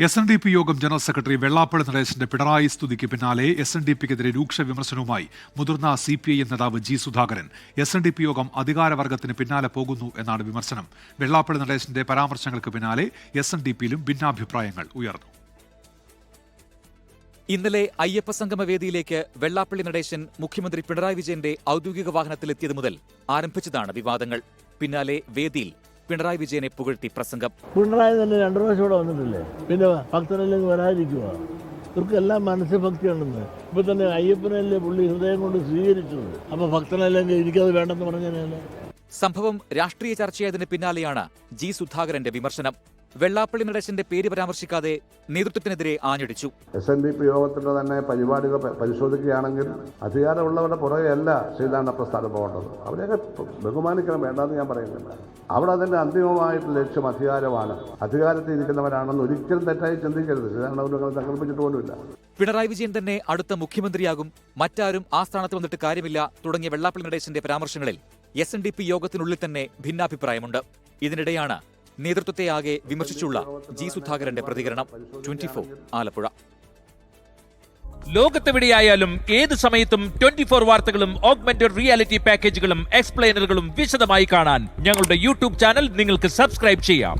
SNDP യോഗം general secretary Vellappally നടേശന്റെ Pinarayi സ്തുതിക്ക് പിന്നാലെ SNDPക്കെതിരെ രൂക്ഷ വിമർശനവുമായി മുതിർന്ന CPIM നേതാവ് G. സുധാകരൻ. SNDP യോഗം അധികാരവർഗത്തിന് പിന്നാലെ പോകുന്നു എന്നാണ് വിമർശനം. വെള്ളാപ്പള്ളി നടേശന്റെ പരാമർശങ്ങൾക്ക് പിന്നാലെ SNDPയിലും ഭിന്നാഭിപ്രായങ്ങൾ ഉയർന്നു. ഇന്നലെ അയ്യപ്പ സംഗമ വേദിയിലേക്ക് വെള്ളാപ്പള്ളി നടേശൻ മുഖ്യമന്ത്രി പിണറായി വിജയന്റെ ഔദ്യോഗിക വാഹനത്തിലെത്തിയത് മുതൽ ആരംഭിച്ചതാണ് വിവാദങ്ങൾ. പിന്നാലെ വേദിയിൽ പിണറായി വിജയനെ പുകഴ്ത്തി പ്രസംഗം. പിണറായി തന്നെ 2 പ്രാവശ്യം ഇവിടെ വന്നിട്ടില്ലേ, പിന്നെ ഭക്തരല്ലെങ്കിൽ വരാതിരിക്കുക. ഇവർക്കെല്ലാം മനസ്സുഭക്തിയുണ്ടെന്ന്. ഇപ്പൊ തന്നെ അയ്യപ്പനല്ലേ പുള്ളി ഹൃദയം കൊണ്ട് സ്വീകരിച്ചത്. അപ്പൊ ഭക്തനല്ലെങ്കിൽ എനിക്കത് വേണ്ടെന്ന് പറഞ്ഞാലേ. സംഭവം രാഷ്ട്രീയ ചർച്ചയായതിന് പിന്നാലെയാണ് G. സുധാകരന്റെ വിമർശനം. വെള്ളാപ്പള്ളി നടേശന്റെ പേര് പരാമർശിക്കാതെ നേതൃത്വത്തിനെതിരെ ആഞ്ഞടിച്ചു. SNDP യോഗത്തിന്റെ തന്നെ പരിപാടികൾ പരിശോധിക്കുകയാണെങ്കിൽ അധികാരമുള്ളവരുടെ പുറകെയല്ല ശ്രീധാരണ പ്രസ്ഥാനം പോകേണ്ടത്. അവരെയൊക്കെ ബഹുമാനിക്കണം, വേണ്ടെന്ന് ഞാൻ പറയുന്നില്ല. അവിടെ അതിന്റെ അന്തിമമായിട്ടുള്ള ലക്ഷ്യം അധികാരമാണ്. അധികാരത്തിൽ ഇരിക്കുന്നവരാണെന്ന് ഒരിക്കലും തെറ്റായി ചിന്തിക്കരുത്. ശ്രീധാരണ സങ്കല്പിച്ചിട്ട് പോലുമില്ല. പിണറായി വിജയൻ തന്നെ അടുത്ത മുഖ്യമന്ത്രിയാകും, മറ്റാരും ആ സ്ഥാനത്ത് വന്നിട്ട് കാര്യമില്ല തുടങ്ങിയ വെള്ളാപ്പള്ളി നടേശന്റെ പരാമർശങ്ങളിൽ SNDP യോഗത്തിനുള്ളിൽ തന്നെ ഭിന്നാഭിപ്രായമുണ്ട്. ഇതിനിടെയാണ് നേതൃത്വത്തെ ആകെ വിമർശിച്ചുള്ള G. സുധാകരന്റെ പ്രതികരണം. 24 ആലപ്പുഴ. ലോകത്തെവിടെയായാലും ഏത് സമയത്തും 24 വാർത്തകളും ഓഗ്മെന്റഡ് റിയാലിറ്റി പാക്കേജുകളും എക്സ്പ്ലെയിനറുകളും വിശദമായി കാണാൻ ഞങ്ങളുടെ YouTube ചാനൽ നിങ്ങൾക്ക് സബ്സ്ക്രൈബ് ചെയ്യാം.